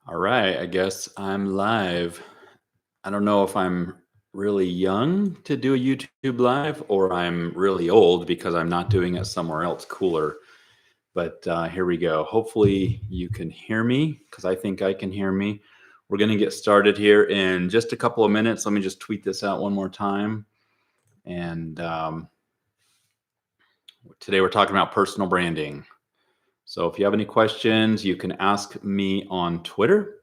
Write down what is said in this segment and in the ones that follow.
All right, I guess I'm live. I don't know if I'm really young to do a YouTube live or I'm really old because I'm not doing it somewhere else cooler. But here we go. Hopefully you can hear me because I think I can hear me. We're going to get started here in just a couple of minutes. Let me just tweet this out one more time. And today we're talking about personal branding. So if you have any questions, you can ask me on Twitter,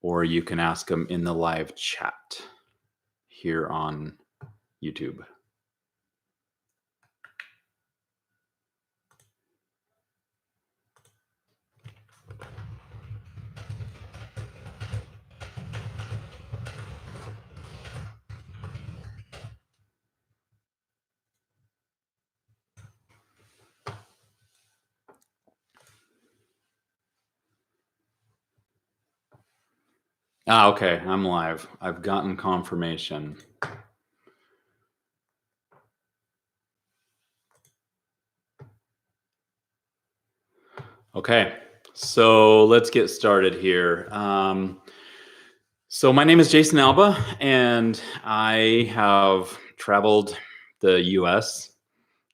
or you can ask them in the live chat here on YouTube. Okay, I'm live. I've gotten confirmation. Okay, so let's get started here. So my name is Jason Alba, and I have traveled the US,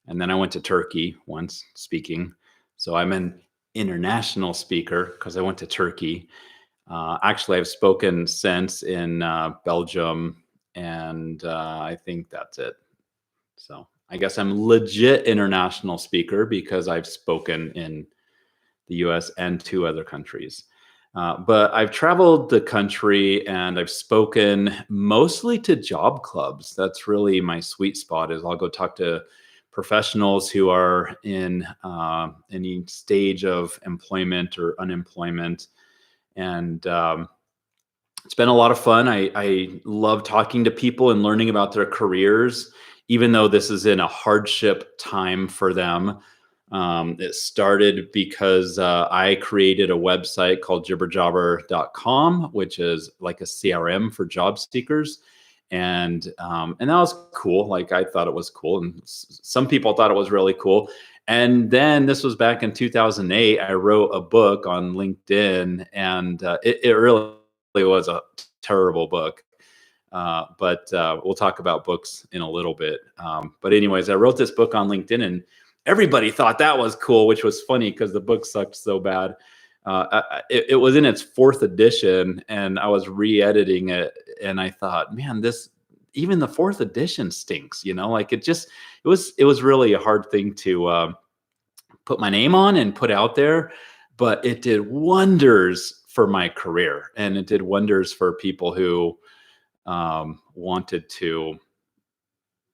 and then I went to Turkey once speaking. So I'm an international speaker because I went to Turkey. Actually, I've spoken since in Belgium, and I think that's it. So I guess I'm legit international speaker because I've spoken in the US and two other countries. But I've traveled the country and I've spoken mostly to job clubs. That's really my sweet spot. Is I'll go talk to professionals who are in any stage of employment or unemployment. And it's been a lot of fun. I love talking to people and learning about their careers, even though this is in a hardship time for them. It started because I created a website called jibberjobber.com, which is like a CRM for job seekers. And that was cool. Like I thought it was cool. And some people thought it was really cool. And then this was back in 2008. I wrote a book on LinkedIn, and it really was a terrible book. But we'll talk about books in a little bit. But anyways, I wrote this book on LinkedIn, and everybody thought that was cool, which was funny because the book sucked so bad. It was in its fourth edition, and I was re-editing it, and I thought, man, this even the fourth edition stinks. Like it was really a hard thing to put my name on and put out there, but it did wonders for my career, and it did wonders for people who wanted to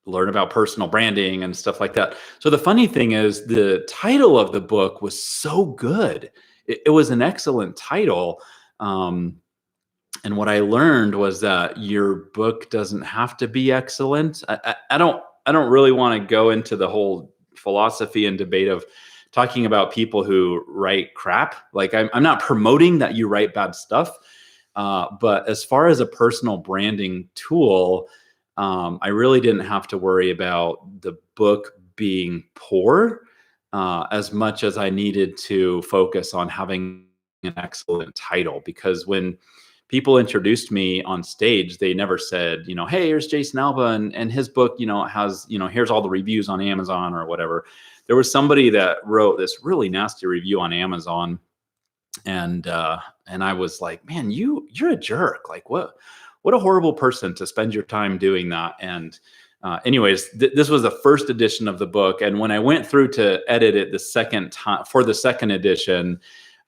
learn about personal branding and stuff like that. So the funny thing is, the title of the book was so good. It was an excellent title. And what I learned was that your book doesn't have to be excellent. I don't really want to go into the whole philosophy and debate of talking about people who write crap. Like I'm not promoting that you write bad stuff. But as far as a personal branding tool, I really didn't have to worry about the book being poor as much as I needed to focus on having an excellent title. Because when people introduced me on stage, they never said, hey, here's Jason Alba, and his book, has, here's all the reviews on Amazon or whatever. There was somebody that wrote this really nasty review on Amazon, and I was like, man, you're a jerk. Like what a horrible person to spend your time doing that. And anyways, this was the first edition of the book. And when I went through to edit it the second time for the second edition,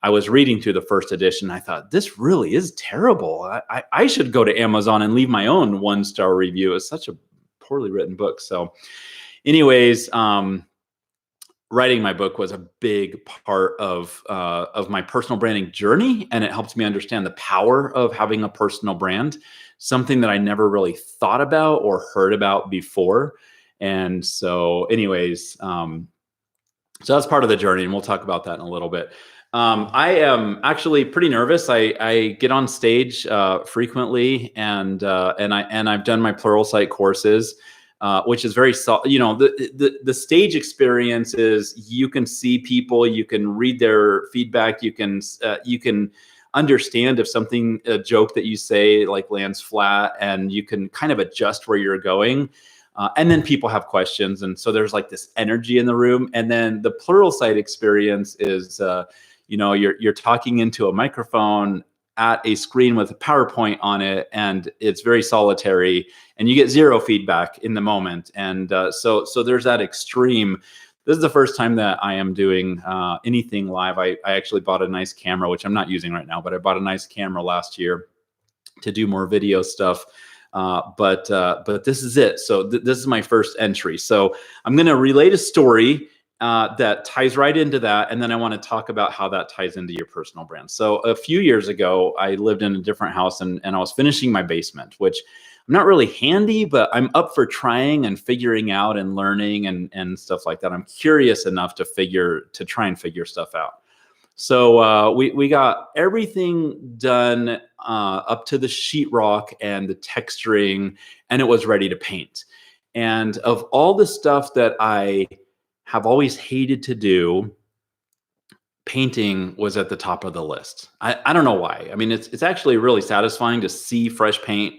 I was reading through the first edition. I thought, this really is terrible. I should go to Amazon and leave my own 1-star review. It's such a poorly written book. So anyways, writing my book was a big part of my personal branding journey, and it helped me understand the power of having a personal brand, something that I never really thought about or heard about before. And so anyways, so that's part of the journey, and we'll talk about that in a little bit. I am actually pretty nervous. I get on stage frequently, and I've done my Pluralsight courses, which is very, the stage experience is you can see people, you can read their feedback, you can understand if a joke that you say like lands flat, and you can kind of adjust where you're going. And then people have questions. And so there's like this energy in the room. And then the Pluralsight experience is, you're talking into a microphone at a screen with a PowerPoint on it, and it's very solitary, and you get zero feedback in the moment. And so there's that extreme. This is the first time that I am doing anything live. I actually bought a nice camera, which I'm not using right now, but I bought a nice camera last year to do more video stuff. But this is it. So this is my first entry. So I'm going to relate a story that ties right into that. And then I want to talk about how that ties into your personal brand. So a few years ago, I lived in a different house, and I was finishing my basement, which I'm not really handy, but I'm up for trying and figuring out and learning and stuff like that. I'm curious enough to try and figure stuff out. So we got everything done up to the sheetrock and the texturing, and it was ready to paint. And of all the stuff that I have always hated to do, painting was at the top of the list. I don't know why. I mean, it's actually really satisfying to see fresh paint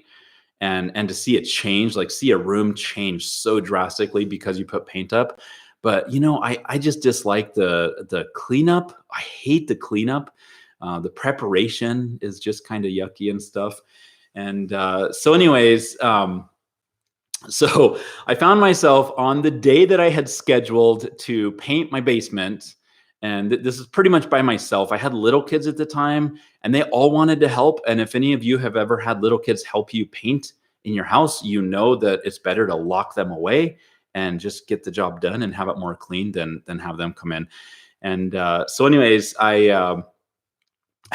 and to see it change, like see a room change so drastically because you put paint up. But I just dislike the cleanup. I hate the cleanup. The preparation is just kind of yucky and stuff. And so anyways, so I found myself on the day that I had scheduled to paint my basement, and this is pretty much by myself. I had little kids at the time, and they all wanted to help. And if any of you have ever had little kids help you paint in your house, you know that it's better to lock them away and just get the job done and have it more clean than have them come in. And so anyways, I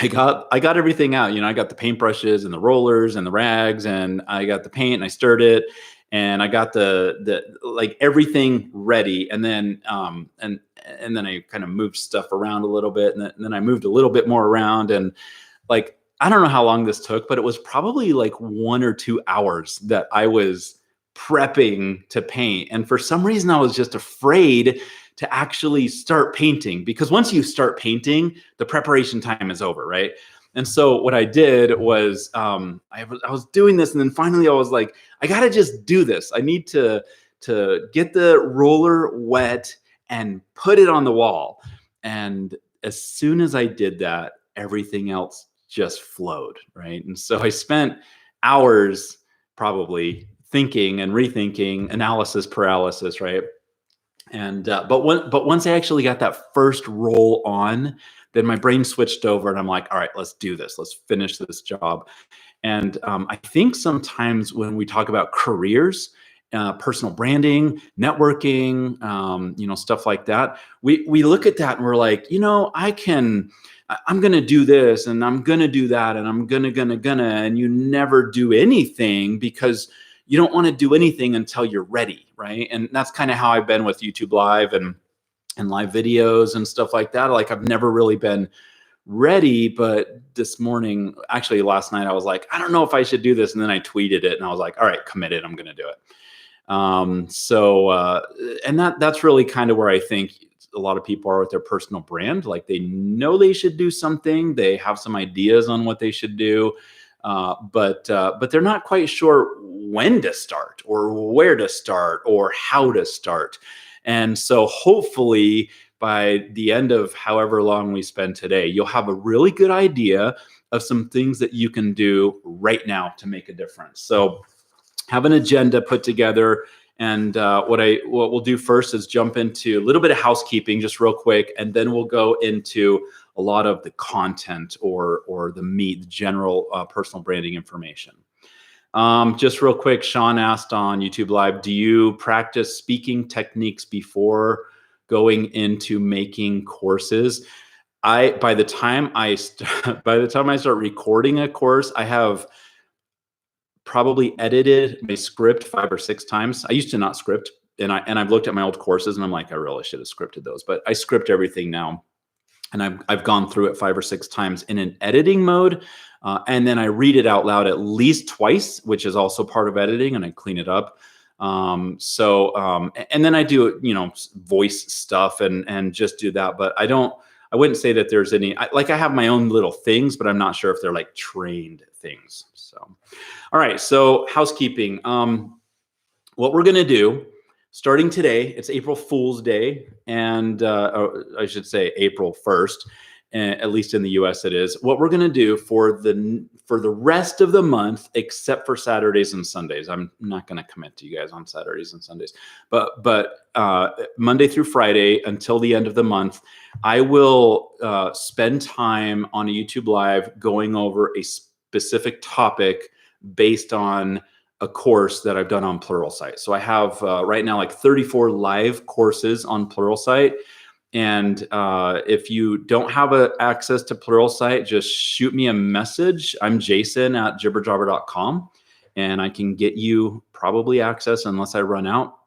got everything out. I got the paintbrushes and the rollers and the rags, and I got the paint, and I stirred it, and I got the like everything ready. And then and then I kind of moved stuff around a little bit, and then I moved a little bit more around. And like, I don't know how long this took, but it was probably like 1 or 2 hours that I was prepping to paint. And for some reason, I was just afraid to actually start painting, because once you start painting, the preparation time is over, right? And so what I did was I was doing this, and then finally I was like, I gotta just do this. I need to get the roller wet and put it on the wall. And as soon as I did that, everything else just flowed, right? And so I spent hours probably thinking and rethinking, analysis paralysis, right? And but once I actually got that first roll on, then my brain switched over, and I'm like, all right, let's do this. Let's finish this job. And I think sometimes when we talk about careers, personal branding, networking, stuff like that, we look at that and we're like, I'm going to do this, and I'm going to do that, and I'm going to, and you never do anything because you don't want to do anything until you're ready, right? And that's kind of how I've been with YouTube Live and live videos and stuff like that. Like, I've never really been ready, but this morning, actually last night, I was like, I don't know if I should do this. And then I tweeted it, and I was like, all right, committed, I'm going to do it. And that's really kind of where I think a lot of people are with their personal brand. Like, they know they should do something. They have some ideas on what they should do. But they're not quite sure when to start or where to start or how to start. And so hopefully by the end of however long we spend today, you'll have a really good idea of some things that you can do right now to make a difference. So have an agenda put together. And what we'll do first is jump into a little bit of housekeeping just real quick, and then we'll go into a lot of the content or the meat, the general personal branding information. Just real quick, Sean asked on YouTube Live, do you practice speaking techniques before going into making courses? By the time I start recording a course, I have probably edited my script 5 or 6 times. I used to not script, and I've looked at my old courses, and I'm like, I really should have scripted those, but I script everything now. And I've gone through it 5 or 6 times in an editing mode. And then I read it out loud at least twice, which is also part of editing, and I clean it up. And then I do, voice stuff and just do that. But I don't I wouldn't say that there's any, I have my own little things, but I'm not sure if they're like trained things. So, all right. So housekeeping. What we're going to do starting today, it's April Fool's Day, and I should say April 1st, at least in the US it is. What we're going to do for the rest of the month, except for Saturdays and Sundays, I'm not going to commit to you guys on Saturdays and Sundays, but Monday through Friday until the end of the month, I will spend time on a YouTube Live going over a specific topic based on a course that I've done on Pluralsight. So I have right now like 34 live courses on Pluralsight. And if you don't have access to Pluralsight, just shoot me a message. I'm Jason at jibberjobber.com, and I can get you probably access unless I run out.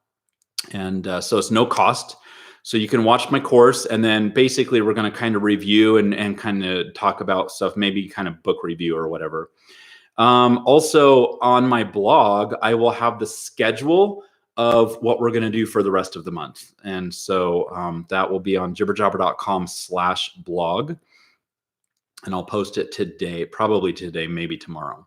And so it's no cost. So you can watch my course, and then basically we're going to kind of review and kind of talk about stuff, maybe kind of book review or whatever. Also on my blog, I will have the schedule of what we're going to do for the rest of the month. And so that will be on jibberjobber.com/blog. And I'll post it today, probably today, maybe tomorrow.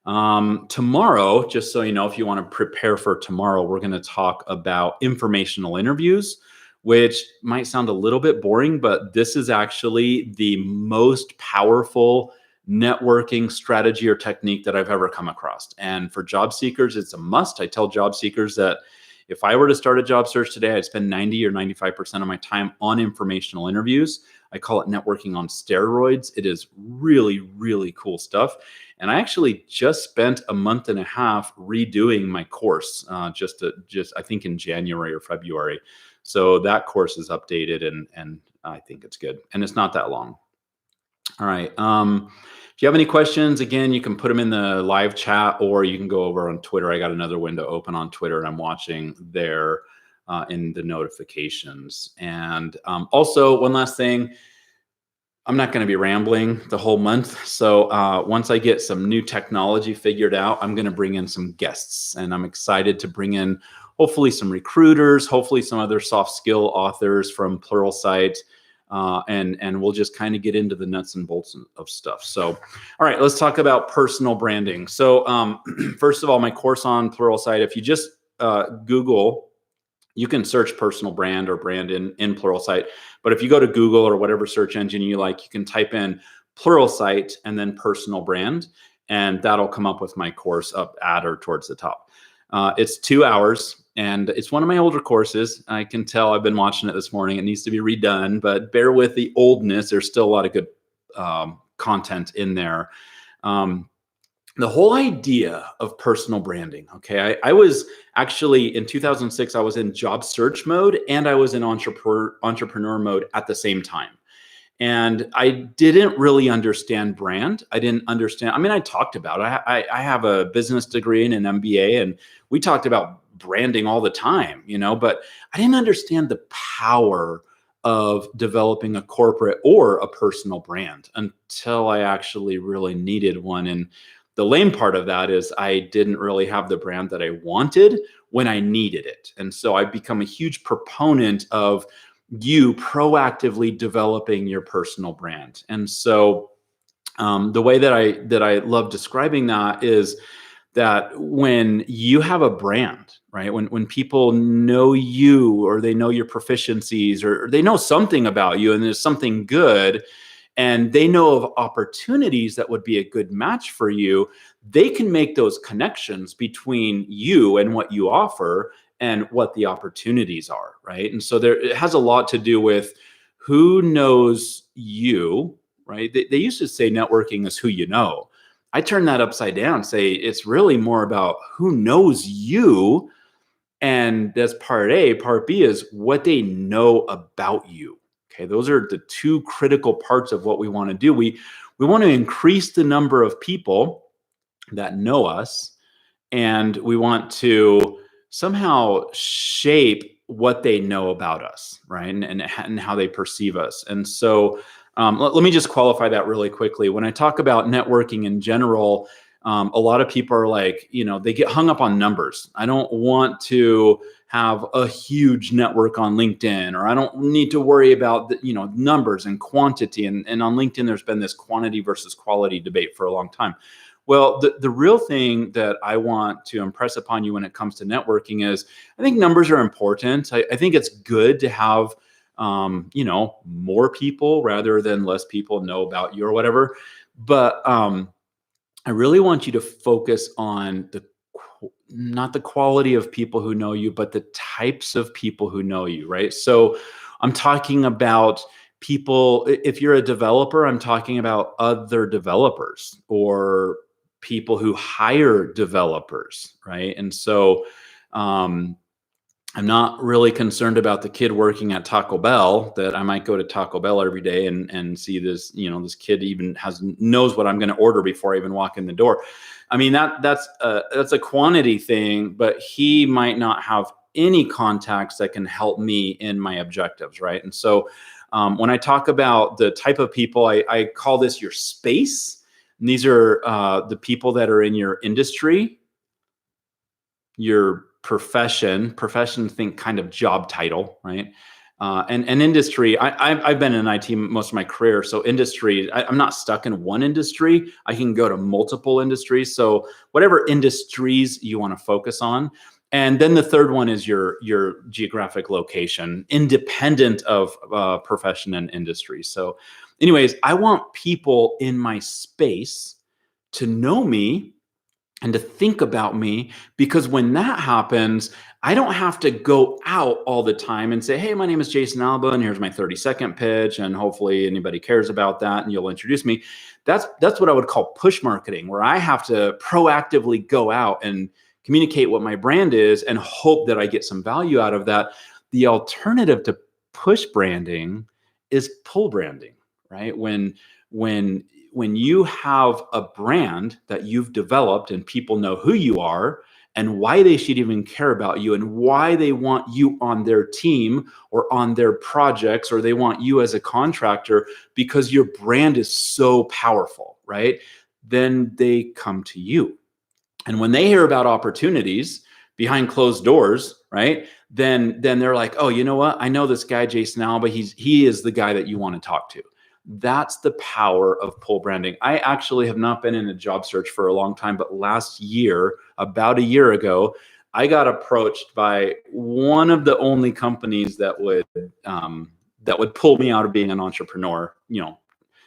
Tomorrow, just so you know, if you want to prepare for tomorrow, we're going to talk about informational interviews, which might sound a little bit boring, but this is actually the most powerful networking strategy or technique that I've ever come across. And for job seekers, it's a must. I tell job seekers that if I were to start a job search today, I'd spend 90 or 95% of my time on informational interviews. I call it networking on steroids. It is really, really cool stuff. And I actually just spent a month and a half redoing my course, just I think in January or February. So that course is updated, and I think it's good. And it's not that long. All right. If you have any questions, again, you can put them in the live chat, or you can go over on Twitter. I got another window open on Twitter, and I'm watching there in the notifications. And also, one last thing, I'm not going to be rambling the whole month. So once I get some new technology figured out, I'm going to bring in some guests, and I'm excited to bring in hopefully some recruiters, hopefully some other soft skill authors from Pluralsight. And we'll just kind of get into the nuts and bolts of stuff. So, all right, let's talk about personal branding. So first of all, my course on Pluralsight, if you just Google, you can search personal brand or brand in Pluralsight. But if you go to Google or whatever search engine you like, you can type in Pluralsight and then personal brand, and that'll come up with my course up at or towards the top. It's 2 hours. And it's one of my older courses. I can tell I've been watching it this morning. It needs to be redone, but bear with the oldness. There's still a lot of good content in there. The whole idea of personal branding, okay? I was actually, in 2006, I was in job search mode and I was in entrepreneur mode at the same time. And I didn't really understand brand. I didn't understand. I mean, I talked about it. I have a business degree and an MBA, and we talked about branding all the time, but I didn't understand the power of developing a corporate or a personal brand until I actually really needed one. And the lame part of that is I didn't really have the brand that I wanted when I needed it. And so I've become a huge proponent of you proactively developing your personal brand. And so the way that I love describing that is that when you have a brand, right? When people know you, or they know your proficiencies, or they know something about you and there's something good, and they know of opportunities that would be a good match for you, they can make those connections between you and what you offer and what the opportunities are, right? And so it has a lot to do with who knows you, right? They used to say networking is who you know. I turn that upside down, say it's really more about who knows you. And that's part A. Part B is what they know about you. Okay, those are the two critical parts of what we want to do. We want to increase the number of people that know us, and we want to somehow shape what they know about us, right? And how they perceive us. And so let me just qualify that really quickly. When I talk about networking in general, A lot of people are like, they get hung up on numbers. I don't want to have a huge network on LinkedIn, or I don't need to worry about numbers and quantity. And on LinkedIn, there's been this quantity versus quality debate for a long time. Well, the real thing that I want to impress upon you when it comes to networking is I think numbers are important. I think it's good to have, more people rather than less people know about you or whatever. But I really want you to focus on not the quality of people who know you, but the types of people who know you, right? So I'm talking about people, if you're a developer, I'm talking about other developers or people who hire developers, right? And so I'm not really concerned about the kid working at Taco Bell, that I might go to Taco Bell every day and see this, this kid even knows what I'm going to order before I even walk in the door. I mean, that's a quantity thing, but he might not have any contacts that can help me in my objectives, right? And so when I talk about the type of people, I call this your space. And these are the people that are in your industry, your profession, think kind of job title, right? And industry, I've been in IT most of my career. So industry, I'm not stuck in one industry. I can go to multiple industries. So whatever industries you want to focus on. And then the third one is your geographic location, independent of profession and industry. So anyways, I want people in my space to know me and to think about me, because when that happens, I don't have to go out all the time and say, hey, my name is Jason Alba, and here's my 30-second pitch, and hopefully anybody cares about that, and you'll introduce me. That's what I would call push marketing, where I have to proactively go out and communicate what my brand is and hope that I get some value out of that. The alternative to push branding is pull branding, right? When you have a brand that you've developed and people know who you are and why they should even care about you and why they want you on their team or on their projects, or they want you as a contractor because your brand is so powerful, right? Then they come to you. And when they hear about opportunities behind closed doors, right, then they're like, oh, you know what? I know this guy, Jason Alba. He is the guy that you want to talk to. That's the power of pull branding. I actually have not been in a job search for a long time, but last year, about a year ago, I got approached by one of the only companies that would pull me out of being an entrepreneur.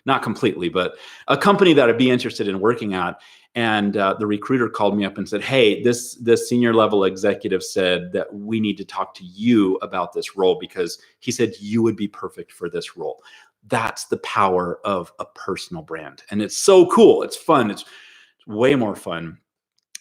Not completely, but a company that I'd be interested in working at. And the recruiter called me up and said, hey, this senior level executive said that we need to talk to you about this role because he said you would be perfect for this role. That's the power of a personal brand. And it's so cool. It's fun. It's way more fun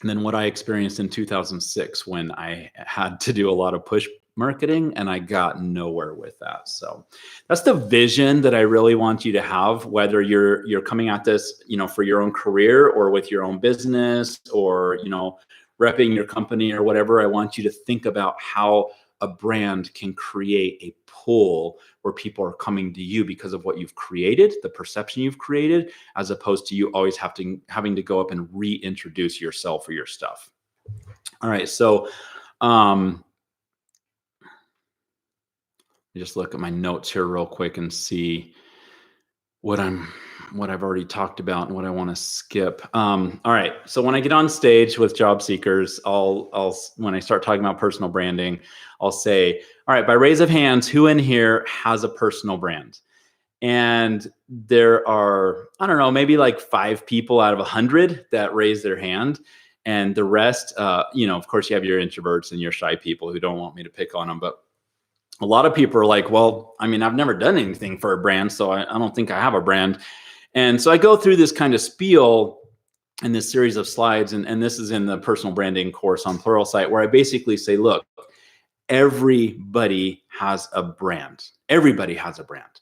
than what I experienced in 2006 when I had to do a lot of push marketing and I got nowhere with that. So that's the vision that I really want you to have, whether you're coming at this, for your own career or with your own business or, repping your company or whatever. I want you to think about how a brand can create a pull where people are coming to you because of what you've created, the perception you've created, as opposed to you always having to go up and reintroduce yourself or your stuff. All right. So, just look at my notes here real quick and see what I've already talked about and what I want to skip. All right. So when I get on stage with job seekers, when I start talking about personal branding, I'll say, all right, by raise of hands, who in here has a personal brand? And there are, I don't know, maybe like 5 people out of 100 that raise their hand. And the rest, of course, you have your introverts and your shy people who don't want me to pick on them. But a lot of people are like, well, I mean, I've never done anything for a brand, so I don't think I have a brand. And so I go through this kind of spiel in this series of slides, and this is in the personal branding course on Pluralsight, where I basically say, look, everybody has a brand. Everybody has a brand.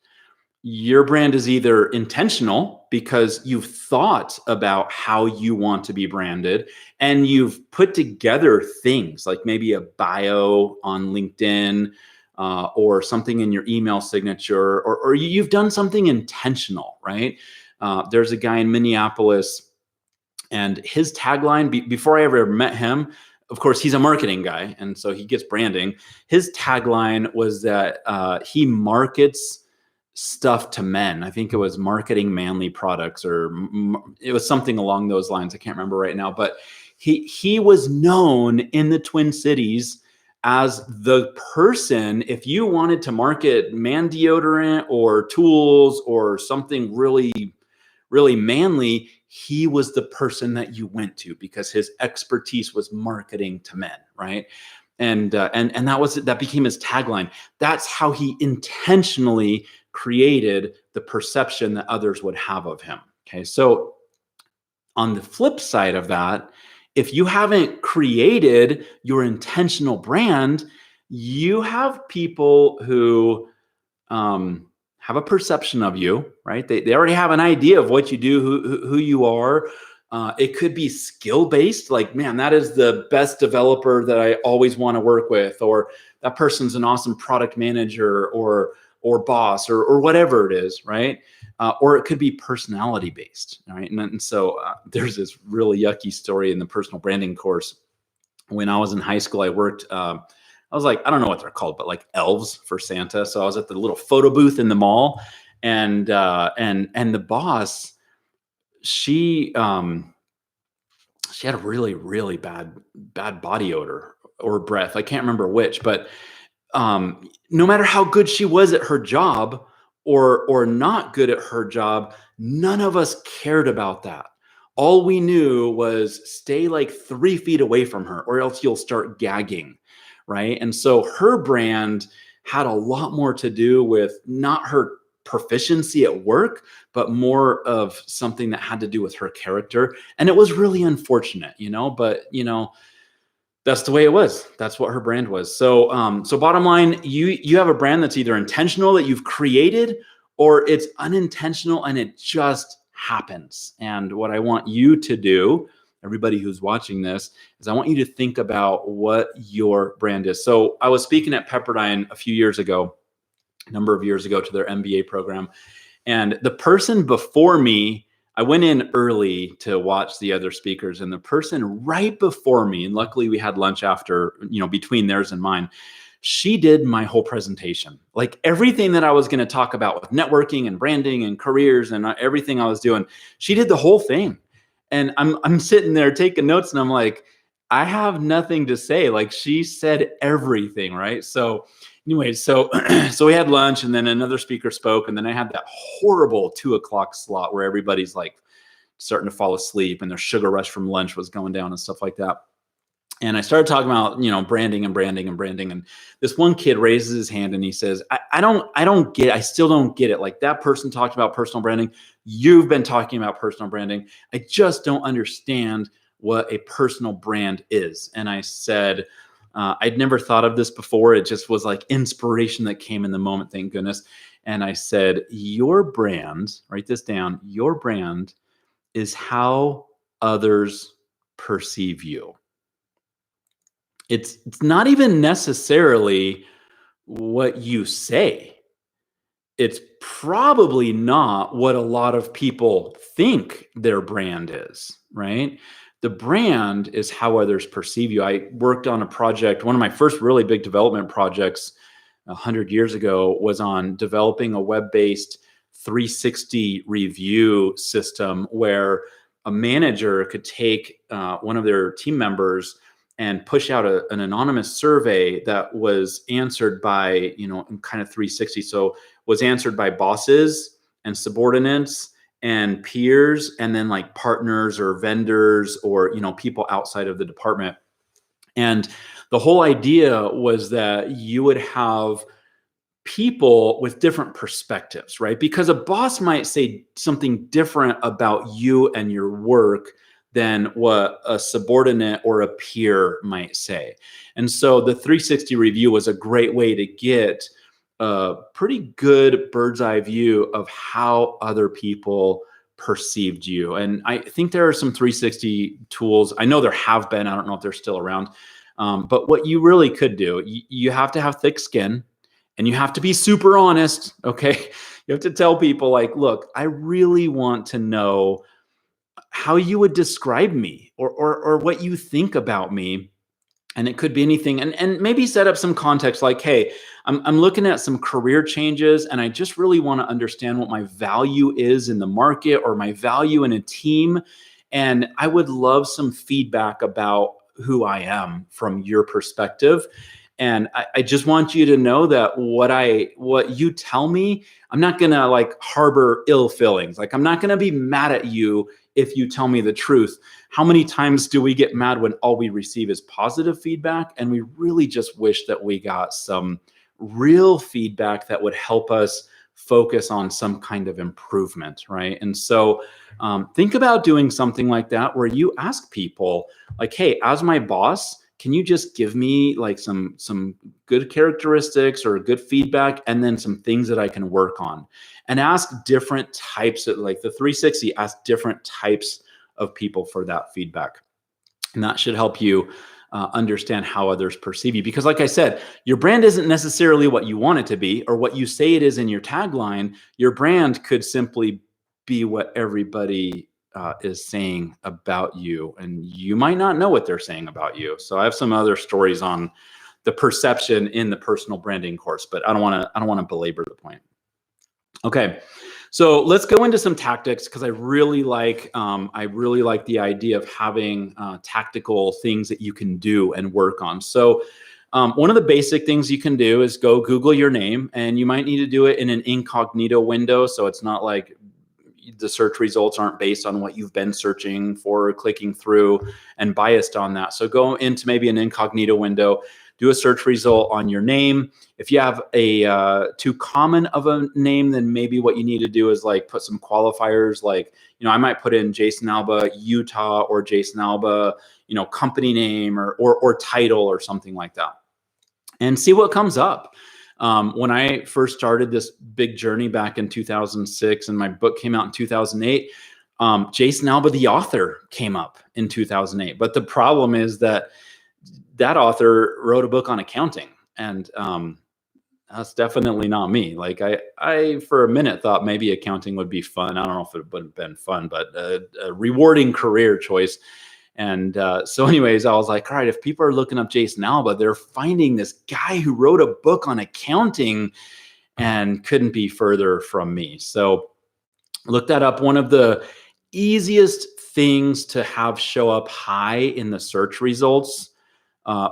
Your brand is either intentional because you've thought about how you want to be branded and you've put together things like maybe a bio on LinkedIn, or something in your email signature, or you've done something intentional, right? There's a guy in Minneapolis And his tagline, before I ever met him, of course, he's a marketing guy, and so he gets branding. His tagline was that he markets stuff to men. I think it was marketing manly products, or it was something along those lines. I can't remember right now, but he was known in the Twin Cities as the person, if you wanted to market man deodorant or tools or something really manly, he was the person that you went to because his expertise was marketing to men, right? And that became his tagline. That's how he intentionally created the perception that others would have of him. Okay, so on the flip side of that, if you haven't created your intentional brand, you have people who have a perception of you, right? They already have an idea of what you do, who you are. It could be skill based, like, man, that is the best developer that I always want to work with, or that person's an awesome product manager or boss or whatever it is, right? Or it could be personality based, right? And so there's this really yucky story in the personal branding course. When I was in high school, I worked. I was like, I don't know what they're called, but like elves for Santa. So I was at the little photo booth in the mall, and the boss, she she had a really bad body odor or breath. I can't remember which, but no matter how good she was at her job or not good at her job, none of us cared about that. All we knew was stay like 3 feet away from her, or else you'll start gagging, right? And so her brand had a lot more to do with not her proficiency at work, but more of something that had to do with her character. And it was really unfortunate, but that's the way it was. That's what her brand was. So bottom line, you have a brand that's either intentional that you've created, or it's unintentional and it just happens. And what I want you to do, everybody who's watching this, is I want you to think about what your brand is. So I was speaking at Pepperdine a number of years ago, to their MBA program. And the person before me, I went in early to watch the other speakers, and the person right before me, and luckily we had lunch after, between theirs and mine, she did my whole presentation. Like everything that I was going to talk about with networking and branding and careers and everything I was doing, she did the whole thing. And I'm sitting there taking notes, and I'm like, I have nothing to say. Like, she said everything, right? So anyway, so we had lunch, and then another speaker spoke, and then I had that horrible 2:00 slot where everybody's like starting to fall asleep, and their sugar rush from lunch was going down and stuff like that. And I started talking about, branding and branding and branding. And this one kid raises his hand and he says, I still don't get it. Like, that person talked about personal branding. You've been talking about personal branding. I just don't understand what a personal brand is. And I said, I'd never thought of this before. It just was like inspiration that came in the moment. Thank goodness. And I said, your brand, write this down. Your brand is how others perceive you. It's not even necessarily what you say. It's probably not what a lot of people think their brand is, right? The brand is how others perceive you. I worked on a project, one of my first really big development projects 100 years ago was on developing a web-based 360 review system where a manager could take one of their team members and push out an anonymous survey that was answered by, in kind of 360. So was answered by bosses and subordinates and peers, and then like partners or vendors or, people outside of the department. And the whole idea was that you would have people with different perspectives, right? Because a boss might say something different about you and your work than what a subordinate or a peer might say. And so the 360 review was a great way to get a pretty good bird's eye view of how other people perceived you. And I think there are some 360 tools. I know there have been. I don't know if they're still around. But what you really could do, you have to have thick skin, and you have to be super honest, okay? You have to tell people like, look, I really want to know how you would describe me, or what you think about me. And it could be anything. And maybe set up some context like, hey, I'm looking at some career changes, and I just really want to understand what my value is in the market or my value in a team. And I would love some feedback about who I am from your perspective. And I just want you to know that what you tell me, I'm not gonna like harbor ill feelings. Like, I'm not gonna be mad at you if you tell me the truth. How many times do we get mad when all we receive is positive feedback? And we really just wish that we got some real feedback that would help us focus on some kind of improvement, right? And so think about doing something like that where you ask people, like, hey, as my boss, can you just give me like some good characteristics or good feedback, and then some things that I can work on? And ask different types of, like the 360, ask different types of people for that feedback. And that should help you understand how others perceive you. Because like I said, your brand isn't necessarily what you want it to be or what you say it is in your tagline. Your brand could simply be what everybody is saying about you. And you might not know what they're saying about you. So I have some other stories on the perception in the personal branding course, but I don't want to belabor the point. Okay, so let's go into some tactics, because I really like the idea of having tactical things that you can do and work on. So one of the basic things you can do is go Google your name, and you might need to do it in an incognito window, so it's not like the search results aren't based on what you've been searching for or clicking through and biased on that. So go into maybe an incognito window, do a search result on your name. If you have a too common of a name, then maybe what you need to do is like put some qualifiers, like, I might put in Jason Alba, Utah, or Jason Alba, company name or title or something like that, and see what comes up. When I first started this big journey back in 2006, and my book came out in 2008, Jason Alba, the author, came up in 2008. But the problem is that author wrote a book on accounting, and that's definitely not me. Like I for a minute thought maybe accounting would be fun. I don't know if it would have been fun, but a rewarding career choice. And so anyways, I was like, all right, if people are looking up Jason Alba, they're finding this guy who wrote a book on accounting, and couldn't be further from me. So look that up. One of the easiest things to have show up high in the search results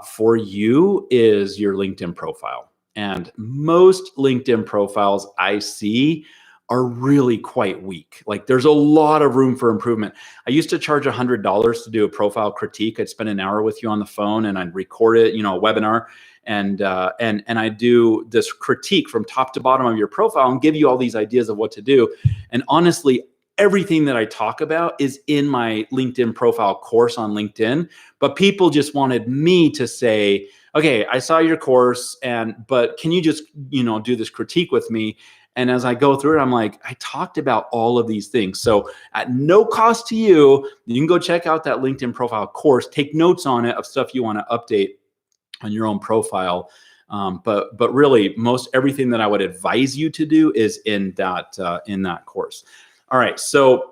for you is your LinkedIn profile. And most LinkedIn profiles I see are really quite weak. Like, there's a lot of room for improvement. I used to charge $100 to do a profile critique. I'd spend an hour with you on the phone, and I'd record it, a webinar, and I do this critique from top to bottom of your profile and give you all these ideas of what to do. And honestly, everything that I talk about is in my LinkedIn profile course on LinkedIn, but people just wanted me to say, okay, I saw your course, but can you just, do this critique with me? And as I go through it, I'm like, I talked about all of these things. So at no cost to you, you can go check out that LinkedIn profile course, take notes on it of stuff you want to update on your own profile. But really, most everything that I would advise you to do is in that course. All right, so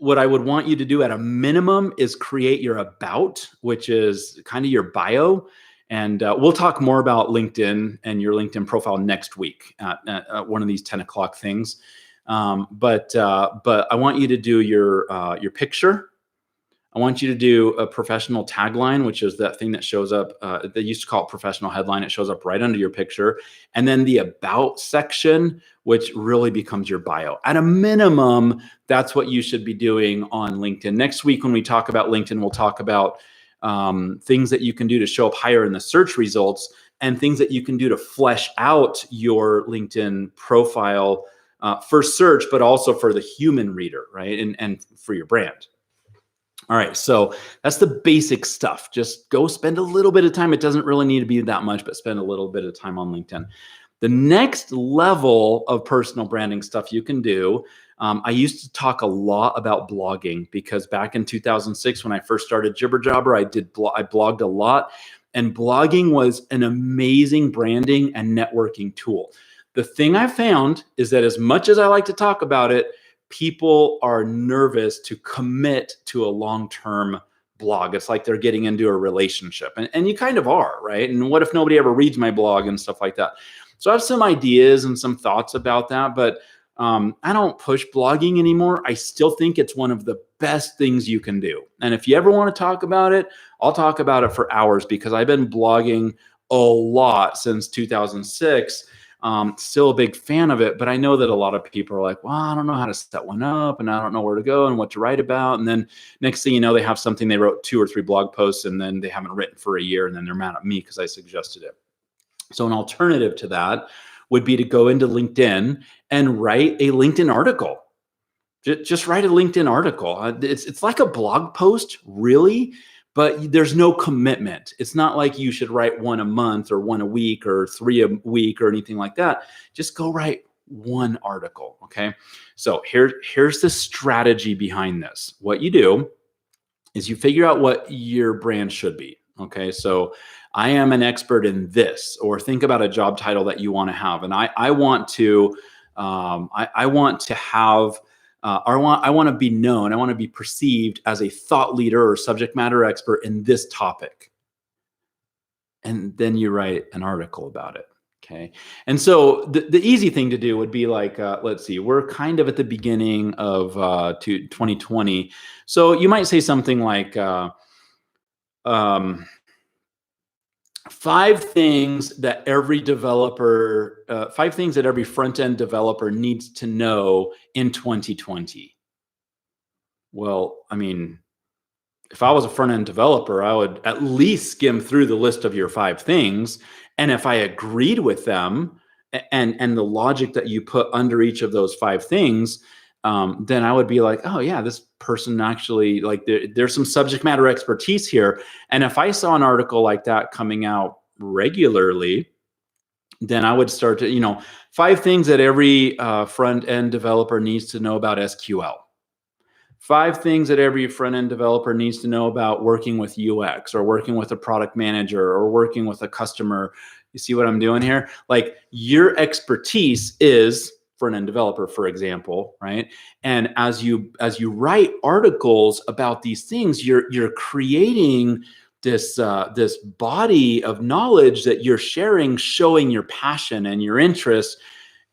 what I would want you to do at a minimum is create your about, which is kind of your bio. And we'll talk more about LinkedIn and your LinkedIn profile next week at one of these 10 o'clock things. But I want you to do your picture. I want you to do a professional tagline, which is that thing that shows up. They used to call it professional headline. It shows up right under your picture. And then the about section, which really becomes your bio. At a minimum, that's what you should be doing on LinkedIn. Next week, when we talk about LinkedIn, we'll talk about things that you can do to show up higher in the search results, and things that you can do to flesh out your LinkedIn profile for search, but also for the human reader, right? And for your brand. All right, so that's the basic stuff. Just go spend a little bit of time. It doesn't really need to be that much, but spend a little bit of time on LinkedIn. The next level of personal branding stuff you can do, I used to talk a lot about blogging, because back in 2006, when I first started Jibber Jobber, I blogged a lot, and blogging was an amazing branding and networking tool. The thing I found is that as much as I like to talk about it, people are nervous to commit to a long-term blog. It's like they're getting into a relationship, and you kind of are, right? And what if nobody ever reads my blog and stuff like that? So I have some ideas and some thoughts about that, but I don't push blogging anymore. I still think it's one of the best things you can do. And if you ever want to talk about it, I'll talk about it for hours, because I've been blogging a lot since 2006. Still a big fan of it, but I know that a lot of people are like, well, I don't know how to set one up, and I don't know where to go and what to write about. And then next thing you know, they have something, they wrote 2 or 3 blog posts, and then they haven't written for a year, and then they're mad at me because I suggested it. So an alternative to that would be to go into LinkedIn and write a LinkedIn article. Just write a LinkedIn article. It's like a blog post, really, but there's no commitment. It's not like you should write one a month or one a week or 3 a week or anything like that. Just go write one article, okay? So here's the strategy behind this. What you do is you figure out what your brand should be, okay? So I am an expert in this, or think about a job title that you want to have. And I want to have, I want to be known, I want to be perceived as a thought leader or subject matter expert in this topic. And then you write an article about it. Okay. And so the easy thing to do would be like, let's see, we're kind of at the beginning of 2020. So you might say something like, 5 things that every developer, 5 things that every front-end developer needs to know in 2020. Well, I mean, if I was a front-end developer, I would at least skim through the list of your 5 things. And if I agreed with them and the logic that you put under each of those 5 things, then I would be like, oh yeah, this person actually, like, there's some subject matter expertise here. And if I saw an article like that coming out regularly, then I would start to, 5 things that every front end developer needs to know about SQL. 5 things that every front end developer needs to know about working with UX, or working with a product manager, or working with a customer. You see what I'm doing here? Like, your expertise is front-end developer, for example, right? And as you write articles about these things, you're creating this body of knowledge that you're sharing, showing your passion and your interest,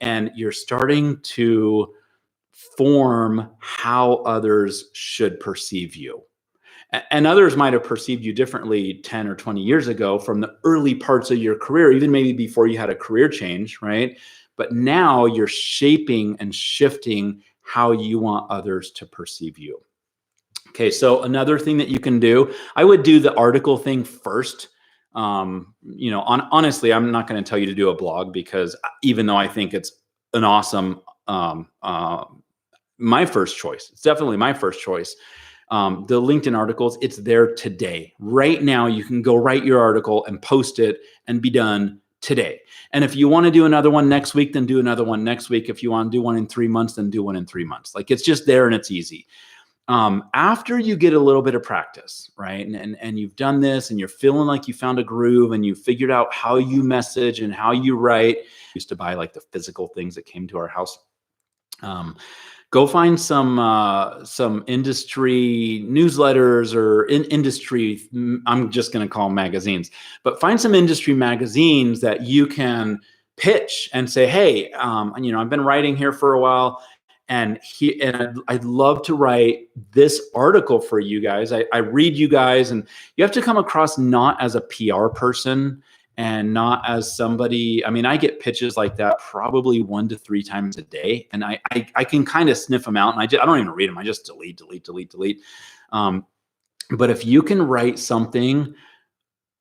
and you're starting to form how others should perceive you. And others might have perceived you differently 10 or 20 years ago from the early parts of your career, even maybe before you had a career change, right? But now you're shaping and shifting how you want others to perceive you. Okay, so another thing that you can do, I would do the article thing first. Honestly, I'm not going to tell you to do a blog, because even though I think it's an awesome, my first choice, it's definitely my first choice. The LinkedIn articles, it's there today. Right now, you can go write your article and post it and be done today. And if you want to do another one next week, then do another one next week. If you want to do one in 3 months, then do one in 3 months. Like, it's just there and it's easy. After you get a little bit of practice, right? And you've done this and you're feeling like you found a groove and you figured out how you message and how you write. I used to buy like the physical things that came to our house. Go find some industry newsletters, or industry, I'm just going to call them magazines, but find some industry magazines that you can pitch and say, hey, I've been writing here for a while, and I'd love to write this article for you guys. I read you guys, and you have to come across not as a PR person and not as somebody. I mean, I get pitches like that probably 1 to 3 times a day, and I can kind of sniff them out, and I don't even read them. I just delete. But if you can write something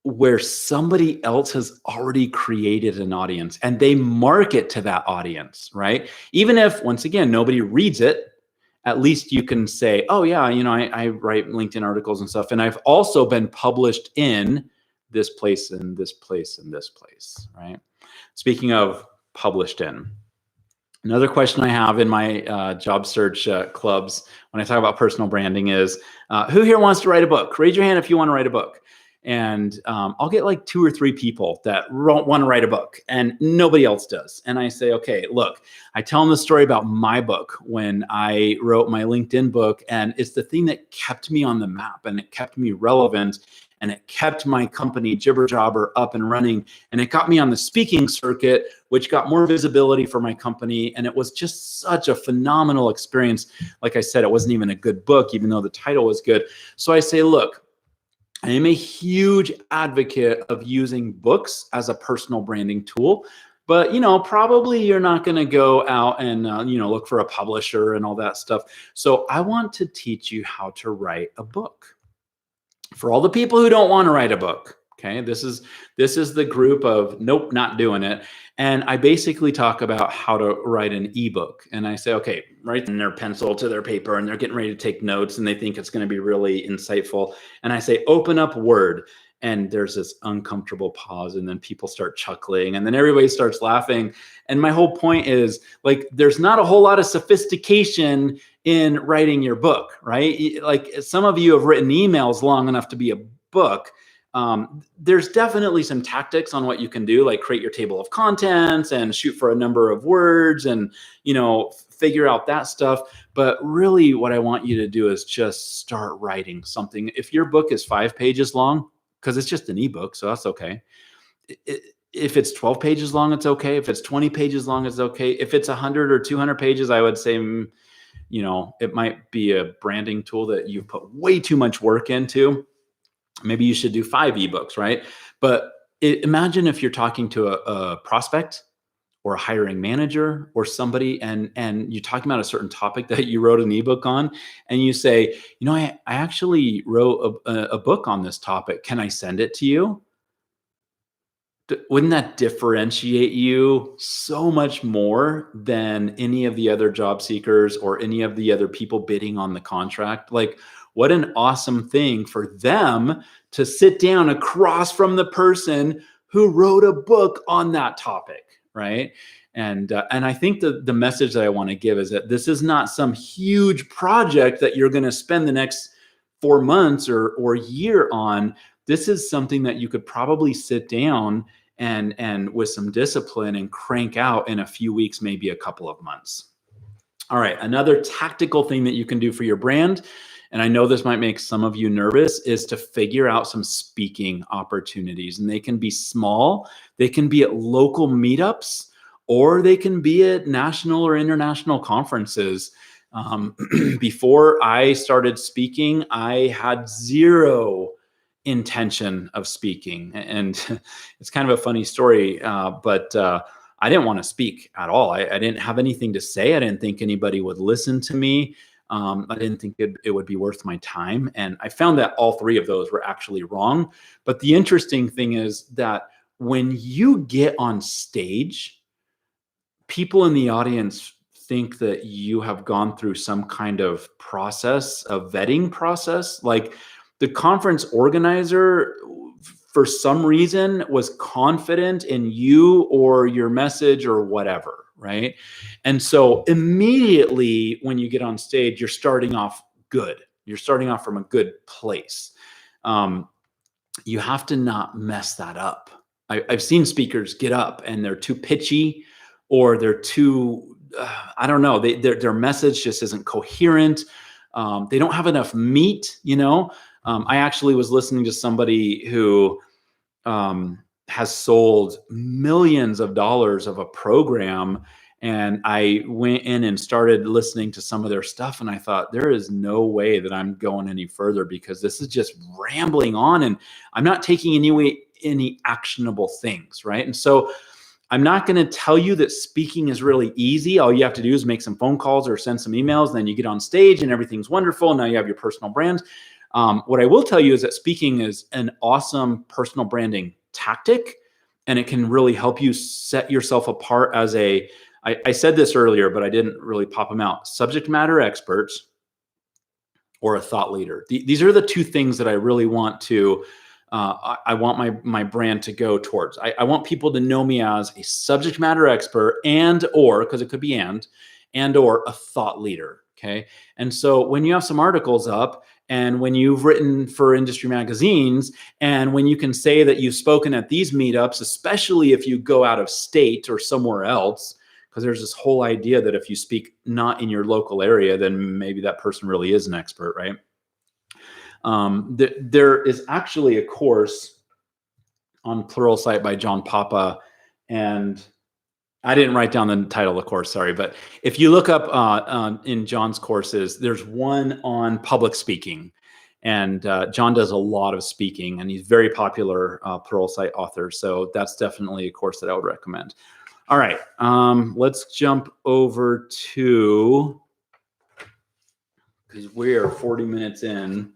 where somebody else has already created an audience and they market to that audience, right? Even if, once again, nobody reads it, at least you can say, oh yeah, I write LinkedIn articles and stuff, and I've also been published in this place and this place and this place, right? Speaking of published in, another question I have in my job search clubs when I talk about personal branding is, who here wants to write a book? Raise your hand if you want to write a book. And I'll get like 2 or 3 people that want to write a book and nobody else does. And I say, okay, look, I tell them the story about my book when I wrote my LinkedIn book. And it's the thing that kept me on the map and it kept me relevant and it kept my company Jibber Jobber up and running. And it got me on the speaking circuit, which got more visibility for my company. And it was just such a phenomenal experience. Like I said, it wasn't even a good book, even though the title was good. So I say, look, I am a huge advocate of using books as a personal branding tool. But, probably you're not going to go out and, look for a publisher and all that stuff. So I want to teach you how to write a book. For all the people who don't want to write a book, okay, this is the group of nope, not doing it. And I basically talk about how to write an ebook. And I say, okay, write in their pencil to their paper and they're getting ready to take notes and they think it's going to be really insightful. And I say, open up Word. And there's this uncomfortable pause and then people start chuckling and then everybody starts laughing. And my whole point is like, there's not a whole lot of sophistication in writing your book, right? Like some of you have written emails long enough to be a book. There's definitely some tactics on what you can do, like create your table of contents and shoot for a number of words and, figure out that stuff. But really what I want you to do is just start writing something. If your book is 5 pages long, because it's just an ebook, so that's okay. If it's 12 pages long, it's okay. If it's 20 pages long, it's okay. If it's 100 or 200 pages, I would say, it might be a branding tool that you've put way too much work into. Maybe you should do 5 ebooks, right? But imagine if you're talking to a prospect or a hiring manager or somebody and you're talking about a certain topic that you wrote an ebook on and you say, I actually wrote a book on this topic. Can I send it to you? Wouldn't that differentiate you so much more than any of the other job seekers or any of the other people bidding on the contract? Like, what an awesome thing for them to sit down across from the person who wrote a book on that topic, right? And I think the message that I want to give is that this is not some huge project that you're going to spend the next 4 months or year on. This is something that you could probably sit down and with some discipline and crank out in a few weeks, maybe a couple of months. All right, another tactical thing that you can do for your brand, and I know this might make some of you nervous, is to figure out some speaking opportunities. And they can be small, they can be at local meetups, or they can be at national or international conferences. Before I started speaking, I had zero intention of speaking. And it's kind of a funny story, but I didn't want to speak at all. I didn't have anything to say. I didn't think anybody would listen to me. I didn't think it would be worth my time. And I found that all 3 of those were actually wrong. But the interesting thing is that when you get on stage, people in the audience think that you have gone through some kind of process, a vetting process. Like the conference organizer, for some reason, was confident in you or your message or whatever, right? And so immediately when you get on stage, you're starting off good. You're starting off from a good place. You have to not mess that up. I've seen speakers get up and they're too pitchy, or they're too, I don't know, their message just isn't coherent. They don't have enough meat, I actually was listening to somebody who has sold millions of dollars of a program, and I went in and started listening to some of their stuff, and I thought, there is no way that I'm going any further, because this is just rambling on and I'm not taking any actionable things, right? And so I'm not going to tell you that speaking is really easy. All you have to do is make some phone calls or send some emails, and then you get on stage and everything's wonderful. Now you have your personal brand. What I will tell you is that speaking is an awesome personal branding tactic, and it can really help you set yourself apart as I said this earlier, but I didn't really pop them out, subject matter experts or a thought leader. These are the 2 things that I really want to I want my brand to go towards. I want people to know me as a subject matter expert or, because it could be and or a thought leader. Okay. And so when you have some articles up And when you've written for industry magazines, and when you can say that you've spoken at these meetups, especially if you go out of state or somewhere else, because there's this whole idea that if you speak not in your local area, then maybe that person really is an expert, right? There is actually a course on Pluralsight by John Papa, and I didn't write down the title of the course, sorry, but if you look up in John's courses, there's one on public speaking, and John does a lot of speaking, and he's very popular Pluralsight author, so that's definitely a course that I would recommend. All right, let's jump over to, because we are 40 minutes in.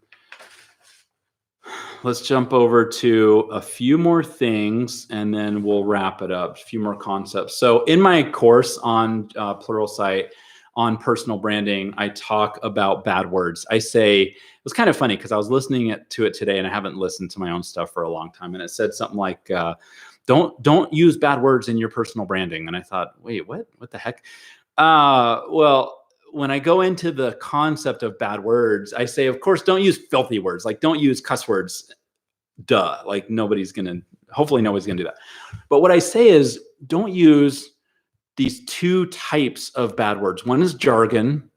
Let's jump over to a few more things and then we'll wrap it up. A few more concepts. So in my course on Pluralsight on personal branding, I talk about bad words. I say, it was kind of funny because I was listening to it today and I haven't listened to my own stuff for a long time. And it said something like, don't use bad words in your personal branding. And I thought, wait, what the heck? Well, when I go into the concept of bad words, I say, of course, don't use filthy words. Like, don't use cuss words. Duh. Like, hopefully nobody's gonna do that. But what I say is, don't use these two types of bad words. One is jargon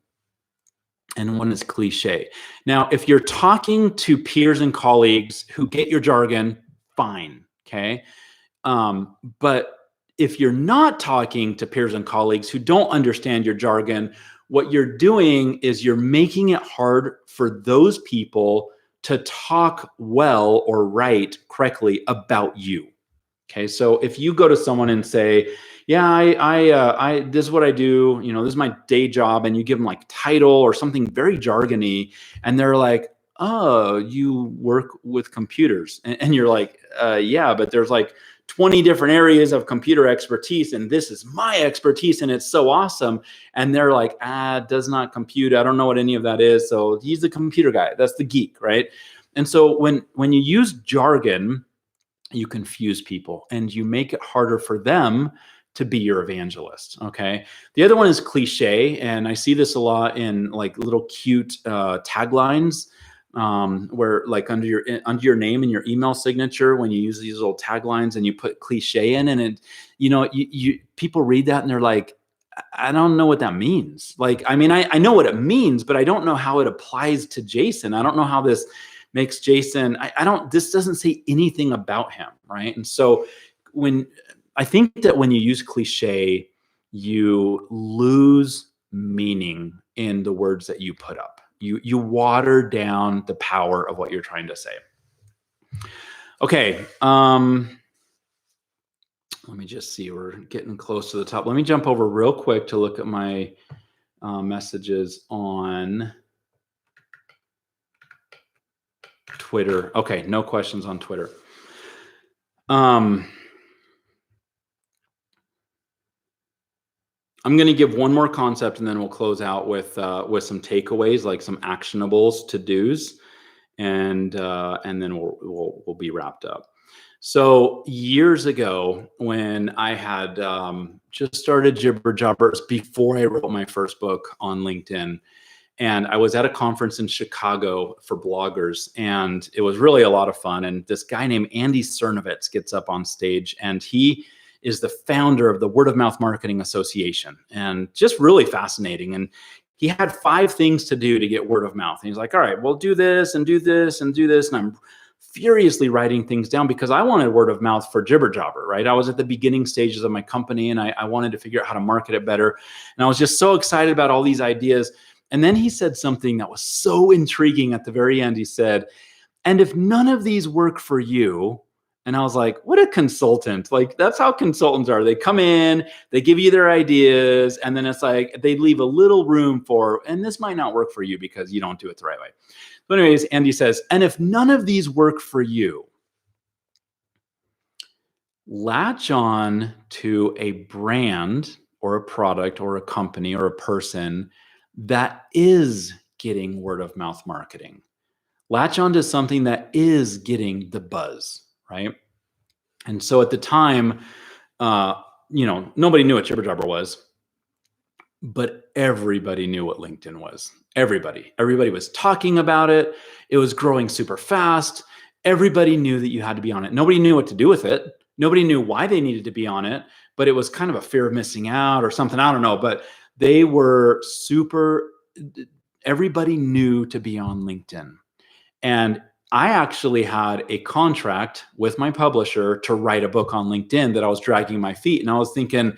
and one is cliche. Now, if you're talking to peers and colleagues who get your jargon, fine, okay? But if you're not talking to peers and colleagues who don't understand your jargon, what you're doing is you're making it hard for those people to talk well or write correctly about you. Okay, so if you go to someone and say, yeah, I this is what I do, this is my day job, and you give them like title or something very jargony, and they're like, oh, you work with computers, and you're like, yeah, but there's like 20 different areas of computer expertise, and this is my expertise, and it's so awesome. And they're like, does not compute. I don't know what any of that is. So he's the computer guy. That's the geek, right? And so when you use jargon, you confuse people and you make it harder for them to be your evangelist. Okay. The other one is cliche. And I see this a lot in like little cute taglines, where like under your name and your email signature, when you use these little taglines and you put cliche in, and it, people read that and they're like, I don't know what that means. Like, I mean, I know what it means, but I don't know how it applies to Jason. I don't know how this makes Jason, this doesn't say anything about him, right? And so I think that when you use cliche, you lose meaning in the words that you put up. You water down the power of what you're trying to say. Okay, let me just see, we're getting close to the top. Let me jump over real quick to look at my messages on Twitter. Okay, no questions on Twitter. I'm going to give one more concept and then we'll close out with some takeaways, like some actionables, to-dos, and then we'll be wrapped up. So years ago, when I had just started Jibber Jobbers, before I wrote my first book on LinkedIn, and I was at a conference in Chicago for bloggers, and it was really a lot of fun. And this guy named Andy Cernovitz gets up on stage, and he is the founder of the Word of Mouth Marketing Association, and just really fascinating. And he had 5 things to do to get word of mouth. And he's like, all right, well, do this and do this and do this. And I'm furiously writing things down because I wanted word of mouth for Jibber Jobber, right? I was at the beginning stages of my company, and I wanted to figure out how to market it better. And I was just so excited about all these ideas. And then he said something that was so intriguing at the very end. He said, and if none of these work for you, and I was like, what a consultant. Like, that's how consultants are. They come in, they give you their ideas, and then it's like, they leave a little room for, and this might not work for you because you don't do it the right way. But anyways, Andy says, and if none of these work for you, latch on to a brand or a product or a company or a person that is getting word of mouth marketing. Latch on to something that is getting the buzz, right? And so at the time, nobody knew what Jibber Jobber was. but everybody knew what LinkedIn was. Everybody was talking about it. It was growing super fast. Everybody knew that you had to be on it. Nobody knew what to do with it. Nobody knew why they needed to be on it, but it was kind of a fear of missing out or something. I don't know, but they were everybody knew to be on LinkedIn. And I actually had a contract with my publisher to write a book on LinkedIn that I was dragging my feet. And I was thinking,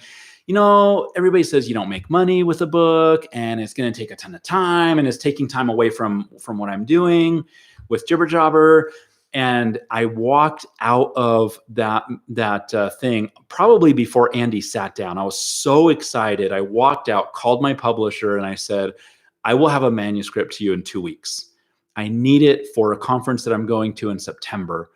everybody says you don't make money with a book and it's going to take a ton of time and it's taking time away from what I'm doing with Jibber Jobber. And I walked out of that thing probably before Andy sat down. I was so excited. I walked out, called my publisher, and I said, I will have a manuscript to you in 2 weeks. I need it for a conference that I'm going to in September.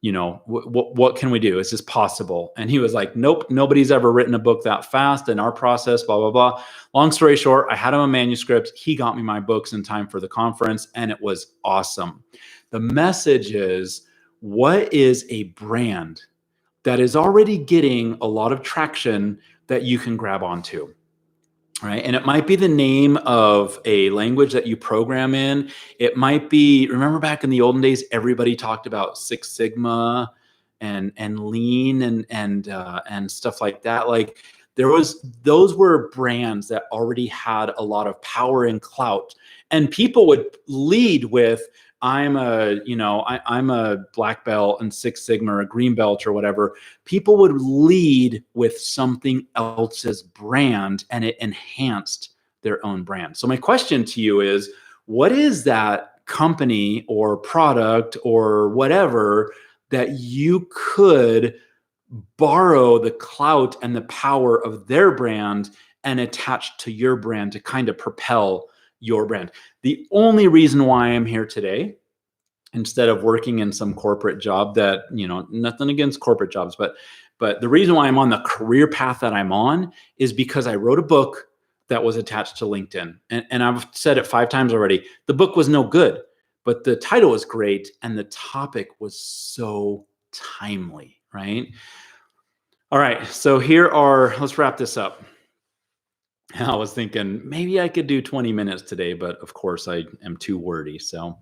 What can we do? Is this possible? And he was like, nope, nobody's ever written a book that fast in our process, blah, blah, blah. Long story short, I had him a manuscript. He got me my books in time for the conference, and it was awesome. The message is, what is a brand that is already getting a lot of traction that you can grab onto? Right. And it might be the name of a language that you program in. It might be, remember back in the olden days, everybody talked about Six Sigma and lean and stuff like that. Like those were brands that already had a lot of power and clout, and people would lead with, I'm a black belt in Six Sigma or a green belt or whatever. People would lead with something else's brand, and it enhanced their own brand. So my question to you is, what is that company or product or whatever that you could borrow the clout and the power of their brand and attach to your brand to kind of propel your brand? The only reason why I'm here today, instead of working in some corporate job that, nothing against corporate jobs, but the reason why I'm on the career path that I'm on is because I wrote a book that was attached to LinkedIn. And I've said it 5 times already. The book was no good, but the title was great. And the topic was so timely, right? All right. So let's wrap this up. I was thinking maybe I could do 20 minutes today, but of course I am too wordy. So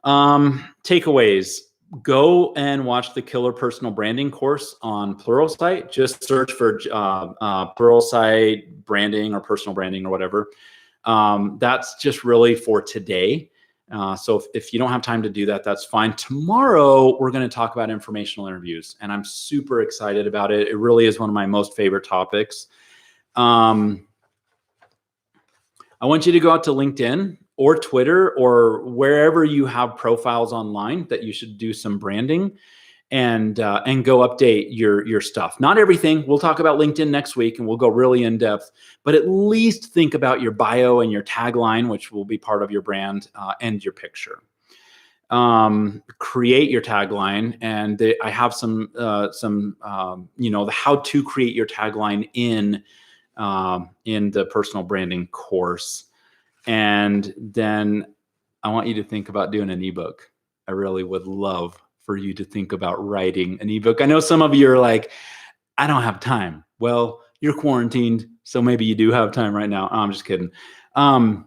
takeaways: go and watch the Killer Personal Branding course on Pluralsight. Just search for Pluralsight branding or personal branding or whatever. That's just really for today. So if you don't have time to do that, that's fine. Tomorrow, we're going to talk about informational interviews, and I'm super excited about it. It really is one of my most favorite topics. I want you to go out to LinkedIn or Twitter or wherever you have profiles online that you should do some branding, and go update your stuff. Not everything. We'll talk about LinkedIn next week and we'll go really in depth, but at least think about your bio and your tagline, which will be part of your brand, and your picture. Create your tagline, and I have some the how to create your tagline in the personal branding course. And then I want you to think about doing an ebook. I really would love for you to think about writing an ebook. I know some of you are like, I don't have time. Well, you're quarantined, so maybe you do have time right now. I'm just kidding. No,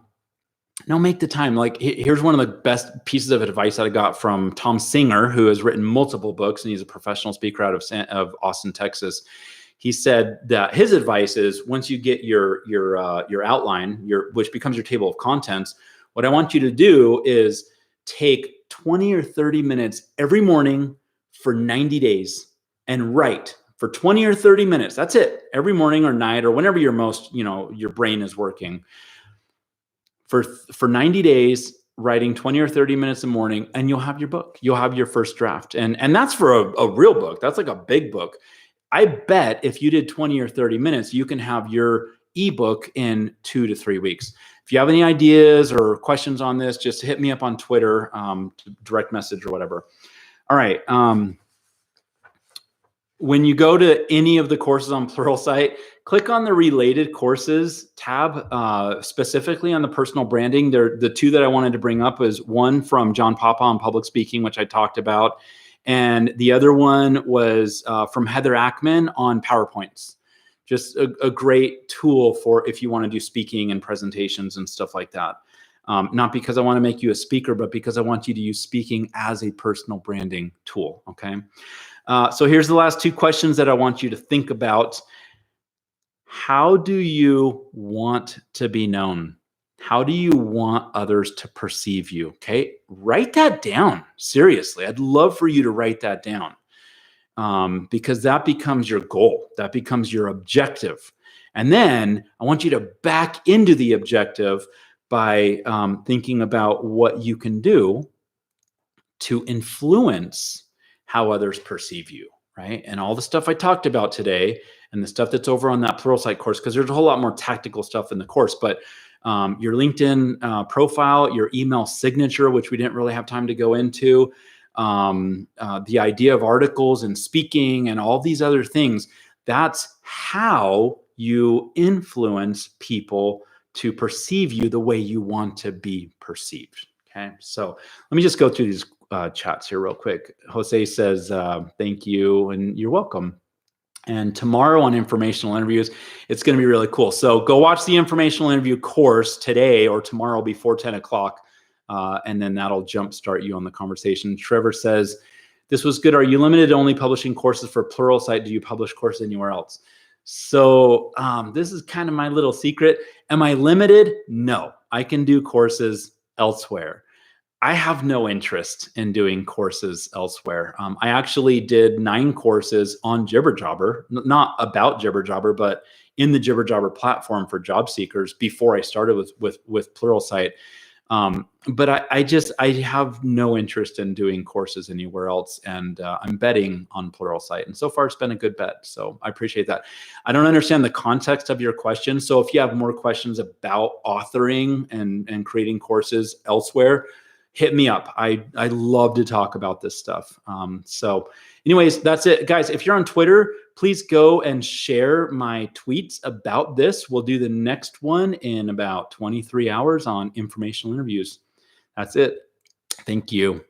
make the time. Like, here's one of the best pieces of advice that I got from Tom Singer, who has written multiple books, and he's a professional speaker out of Austin, Texas. He said that his advice is, once you get your outline, which becomes your table of contents, what I want you to do is take 20 or 30 minutes every morning for 90 days and write for 20 or 30 minutes. That's it. Every morning or night or whenever your brain is working. For 90 days, writing 20 or 30 minutes a morning, and you'll have your book. You'll have your first draft. And that's for a real book. That's like a big book. I bet if you did 20 or 30 minutes, you can have your ebook in 2 to 3 weeks. If you have any ideas or questions on this, just hit me up on Twitter, direct message or whatever. All right. When you go to any of the courses on Pluralsight, click on the related courses tab, specifically on the personal branding. The 2 that I wanted to bring up is one from John Papa on public speaking, which I talked about. And the other one was from Heather Ackman on PowerPoints. Just a great tool for if you want to do speaking and presentations and stuff like that. Not because I want to make you a speaker, but because I want you to use speaking as a personal branding tool. Okay. So here's the last two questions that I want you to think about. How do you want to be known? How do you want others to perceive you? Okay. Write that down. Seriously. I'd love for you to write that down. Because that becomes your goal. That becomes your objective. And then I want you to back into the objective by thinking about what you can do to influence how others perceive you, right? And all the stuff I talked about today and the stuff that's over on that Pluralsight course, because there's a whole lot more tactical stuff in the course, but your LinkedIn profile, your email signature, which we didn't really have time to go into, the idea of articles and speaking and all these other things, that's how you influence people to perceive you the way you want to be perceived. Okay, so let me just go through these chats here real quick. Jose says, thank you and you're welcome. And tomorrow on Informational Interviews, it's going to be really cool. So go watch the Informational Interview course today or tomorrow before 10 o'clock. And then that'll jumpstart you on the conversation. Trevor says, this was good. Are you limited to only publishing courses for Pluralsight? Do you publish courses anywhere else? So this is kind of my little secret. Am I limited? No, I can do courses elsewhere. I have no interest in doing courses elsewhere. I actually did 9 courses on Jibber-Jobber, not about Jibber-Jobber, but in the Jibber-Jobber platform for job seekers before I started with Pluralsight. But I have no interest in doing courses anywhere else, and I'm betting on Pluralsight, and so far it's been a good bet. So I appreciate that. I don't understand the context of your question, so if you have more questions about authoring and creating courses elsewhere, hit me up. I love to talk about this stuff. So anyways, that's it. Guys, if you're on Twitter, please go and share my tweets about this. We'll do the next one in about 23 hours on Informational Interviews. That's it. Thank you.